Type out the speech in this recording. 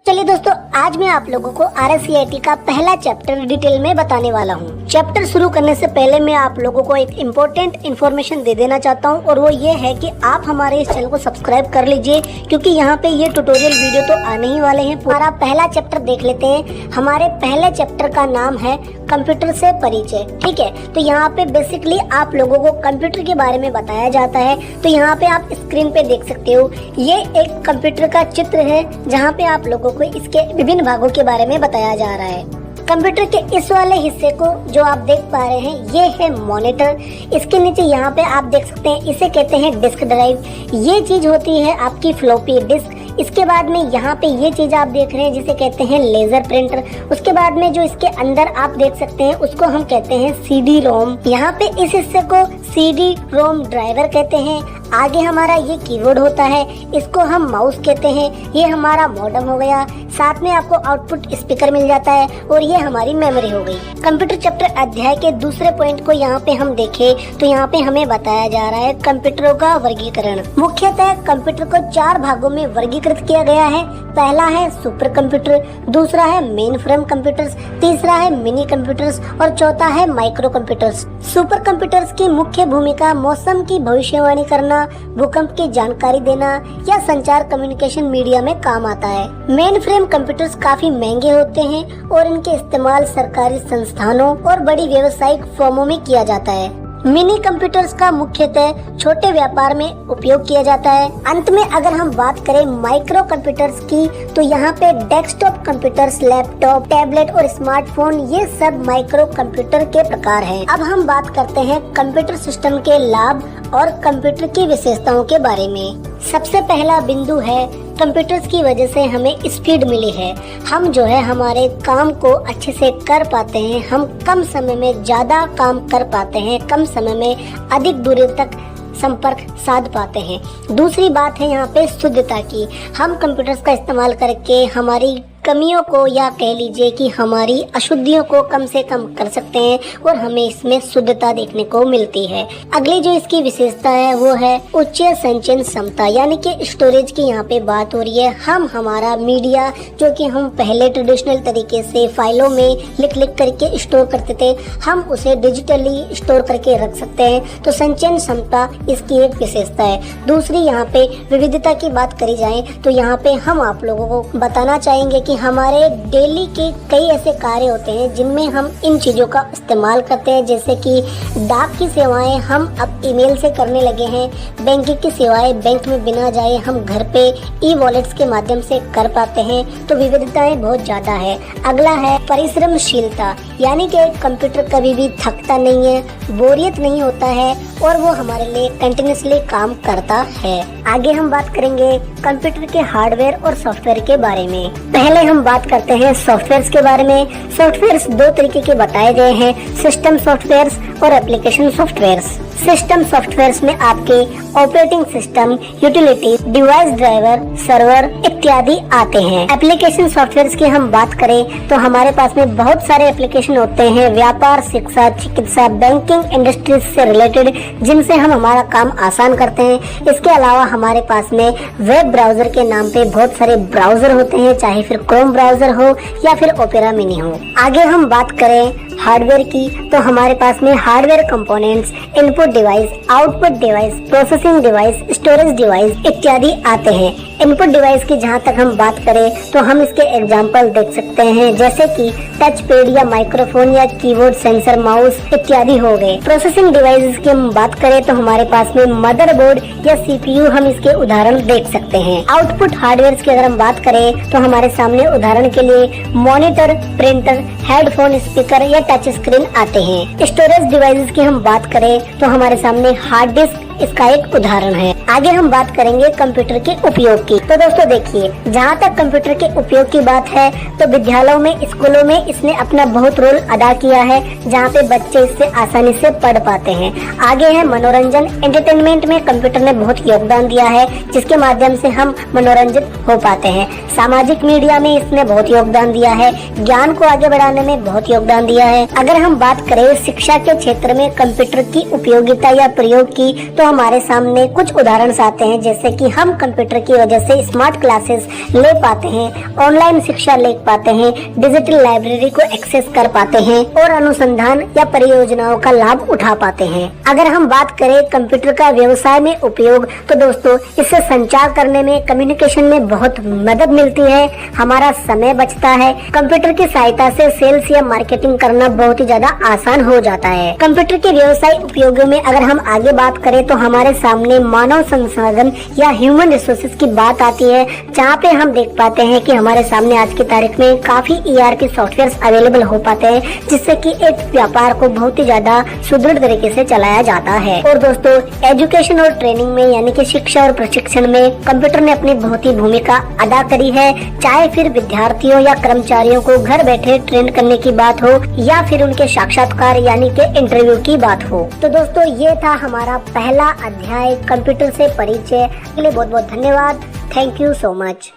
चलिए दोस्तों, आज मैं आप लोगों को RSCIT का पहला चैप्टर डिटेल में बताने वाला हूँ। चैप्टर शुरू करने से पहले मैं आप लोगों को एक इम्पोर्टेंट इन्फॉर्मेशन दे देना चाहता हूँ और वो ये है कि आप हमारे इस चैनल को सब्सक्राइब कर लीजिए, क्योंकि यहाँ पे ये ट्यूटोरियल वीडियो तो आने ही वाले हैं। हमारा पहला चैप्टर देख लेते हैं। हमारे पहले चैप्टर का नाम है कंप्यूटर से परिचय। ठीक है, तो यहाँ पे बेसिकली आप लोगों को कंप्यूटर के बारे में बताया जाता है। तो यहाँ पे आप स्क्रीन पे देख सकते हो, ये एक कंप्यूटर का चित्र है जहाँ पे आप लोगों को इसके विभिन्न भागों के बारे में बताया जा रहा है। कंप्यूटर के इस वाले हिस्से को जो आप देख पा रहे हैं, ये है मॉनिटर। इसके नीचे यहाँ पे आप देख सकते हैं, इसे कहते हैं डिस्क ड्राइव। ये चीज होती है आपकी फ्लॉपी डिस्क। इसके बाद में यहाँ पे ये चीज आप देख रहे हैं जिसे कहते हैं लेजर प्रिंटर। उसके बाद में जो इसके अंदर आप देख सकते हैं उसको हम कहते हैं CD रोम। यहाँ पे इस हिस्से को CD रोम ड्राइवर कहते हैं। आगे हमारा ये कीबोर्ड होता है, इसको हम माउस कहते हैं। ये हमारा मॉडेम हो गया, साथ में आपको आउटपुट स्पीकर मिल जाता है और ये हमारी मेमोरी हो गई। कंप्यूटर चैप्टर अध्याय के दूसरे पॉइंट को यहाँ पे हम देखें तो यहाँ पे हमें बताया जा रहा है कंप्यूटरों का वर्गीकरण। मुख्यतः कंप्यूटर को 4 भागों में वर्गीकृत किया गया है। पहला है सुपर कंप्यूटर, दूसरा है मेन फ्रेम कंप्यूटर्स, तीसरा है मिनी कंप्यूटर्स और चौथा है माइक्रो कंप्यूटर्स। सुपर कंप्यूटर्स की मुख्य भूमिका मौसम की भविष्यवाणी करना, भूकंप की जानकारी देना या संचार कम्युनिकेशन मीडिया में काम आता है। मेन फ्रेम कंप्यूटर्स काफी महंगे होते हैं और इनके इस्तेमाल सरकारी संस्थानों और बड़ी व्यावसायिक फर्मों में किया जाता है। मिनी कंप्यूटर्स का मुख्यतः छोटे व्यापार में उपयोग किया जाता है। अंत में अगर हम बात करें माइक्रो कंप्यूटर्स की, तो यहाँ पे डेस्कटॉप कंप्यूटर्स, लैपटॉप, टैबलेट और स्मार्टफोन, ये सब माइक्रो कंप्यूटर के प्रकार हैं। अब हम बात करते हैं कंप्यूटर सिस्टम के लाभ और कंप्यूटर की विशेषताओं के बारे में। सबसे पहला बिंदु है कंप्यूटर्स की वजह से हमें स्पीड मिली है। हम जो है हमारे काम को अच्छे से कर पाते हैं, हम कम समय में ज्यादा काम कर पाते हैं, कम समय में अधिक दूरी तक संपर्क साध पाते हैं। दूसरी बात है यहाँ पे शुद्धता की। हम कंप्यूटर्स का इस्तेमाल करके हमारी कमियों को या कह लीजिए कि हमारी अशुद्धियों को कम से कम कर सकते हैं और हमें इसमें शुद्धता देखने को मिलती है। अगली जो इसकी विशेषता है वो है उच्च संचयन क्षमता, यानी कि स्टोरेज की यहाँ पे बात हो रही है। हम हमारा मीडिया जो कि हम पहले ट्रेडिशनल तरीके से फाइलों में लिख करके स्टोर करते थे, हम उसे डिजिटली स्टोर करके रख सकते हैं। तो संचयन क्षमता इसकी एक विशेषता है। दूसरी यहाँ पे विविधता की बात करी जाए तो यहाँ पे हम आप लोगों को बताना चाहेंगे कि हमारे डेली के कई ऐसे कार्य होते हैं जिनमें हम इन चीजों का इस्तेमाल करते हैं, जैसे कि डाक की सेवाएं हम अब ईमेल से करने लगे हैं। बैंकिंग की सेवाएं बैंक में बिना जाए हम घर पे ई-वॉलेट्स के माध्यम से कर पाते हैं। तो विविधताएं बहुत ज्यादा है। अगला है परिश्रमशीलता, यानी कि कंप्यूटर कभी भी थकता नहीं है, बोरियत नहीं होता है और वो हमारे लिए कंटिन्यूसली काम करता है। आगे हम बात करेंगे कंप्यूटर के हार्डवेयर और सॉफ्टवेयर के बारे में। पहले हम बात करते हैं सॉफ्टवेयर्स के बारे में। सॉफ्टवेयर्स 2 तरीके के बताए गए हैं, सिस्टम सॉफ्टवेयर्स और एप्लीकेशन सॉफ्टवेयर्स। सिस्टम सॉफ्टवेयर्स में आपके operating system, utility, device driver, server इत्यादि आते हैं। एप्लीकेशन सॉफ्टवेयर्स की हम बात करें तो हमारे पास में बहुत सारे एप्लीकेशन होते हैं, व्यापार, शिक्षा, चिकित्सा, बैंकिंग, इंडस्ट्रीज से रिलेटेड, जिनसे हम हमारा काम आसान करते हैं। इसके अलावा हमारे पास में वेब ब्राउजर के नाम पे बहुत सारे ब्राउजर होते हैं, चाहे फिर क्रोम ब्राउजर हो या फिर ओपेरा मिनी हो। आगे हम बात करें हार्डवेयर की तो हमारे पास में hardware components, input device, output device, processing device, storage device इत्यादि आते हैं। इनपुट डिवाइस की जहां तक हम बात करें तो हम इसके एग्जांपल देख सकते हैं, जैसे कि टच पैड या माइक्रोफोन या कीबोर्ड, सेंसर, माउस इत्यादि हो गए। प्रोसेसिंग डिवाइसेस की हम बात करें तो हमारे पास में मदरबोर्ड या CPU, हम इसके उदाहरण देख सकते हैं। आउटपुट हार्डवेयर की अगर हम बात करें तो हमारे सामने उदाहरण के लिए मॉनिटर, प्रिंटर, हेडफोन, स्पीकर या टच स्क्रीन आते हैं। स्टोरेज डिवाइसेस की हम बात करें तो हमारे सामने हार्ड डिस्क इसका एक उदाहरण है। आगे हम बात करेंगे कंप्यूटर के उपयोग की। तो दोस्तों देखिए, जहाँ तक कंप्यूटर के उपयोग की बात है तो विद्यालयों में, स्कूलों में इसने अपना बहुत रोल अदा किया है, जहाँ पे बच्चे इससे आसानी से पढ़ पाते हैं। आगे है मनोरंजन, एंटरटेनमेंट में कंप्यूटर ने बहुत योगदान दिया है, जिसके माध्यम से हम मनोरंजित हो पाते हैं। सामाजिक मीडिया में इसने बहुत योगदान दिया है, ज्ञान को आगे बढ़ाने में बहुत योगदान दिया है। अगर हम बात करें शिक्षा के क्षेत्र में कंप्यूटर की उपयोगिता या प्रयोग की तो हमारे सामने कुछ उदाहरण आते हैं, जैसे कि हम कंप्यूटर की वजह से स्मार्ट क्लासेस ले पाते हैं, ऑनलाइन शिक्षा ले पाते हैं, डिजिटल लाइब्रेरी को एक्सेस कर पाते हैं और अनुसंधान या परियोजनाओं का लाभ उठा पाते हैं। अगर हम बात करें कंप्यूटर का व्यवसाय में उपयोग, तो दोस्तों इससे संचार करने में, कम्युनिकेशन में बहुत मदद मिलती है, हमारा समय बचता है। कंप्यूटर की सहायता से सेल्स या मार्केटिंग करना बहुत ही ज्यादा आसान हो जाता है। कंप्यूटर के व्यवसाय उपयोगों में अगर हम आगे बात करें तो हमारे सामने मानव संसाधन या ह्यूमन रिसोर्सेज की बात आती है, जहाँ पे हम देख पाते हैं कि हमारे सामने आज की तारीख में काफी ERP सॉफ्टवेयर अवेलेबल हो पाते हैं, जिससे कि एक व्यापार को बहुत ही ज्यादा सुदृढ़ तरीके से चलाया जाता है। और दोस्तों एजुकेशन और ट्रेनिंग में, यानी कि शिक्षा और प्रशिक्षण में कंप्यूटर ने अपनी बहुत ही भूमिका अदा करी है, चाहे फिर विद्यार्थियों या कर्मचारियों को घर बैठे ट्रेन करने की बात हो या फिर उनके साक्षात्कार यानी कि इंटरव्यू की बात हो। तो दोस्तों ये था हमारा पहला अध्याय कंप्यूटर से परिचय। के लिए बहुत बहुत धन्यवाद। Thank you so much.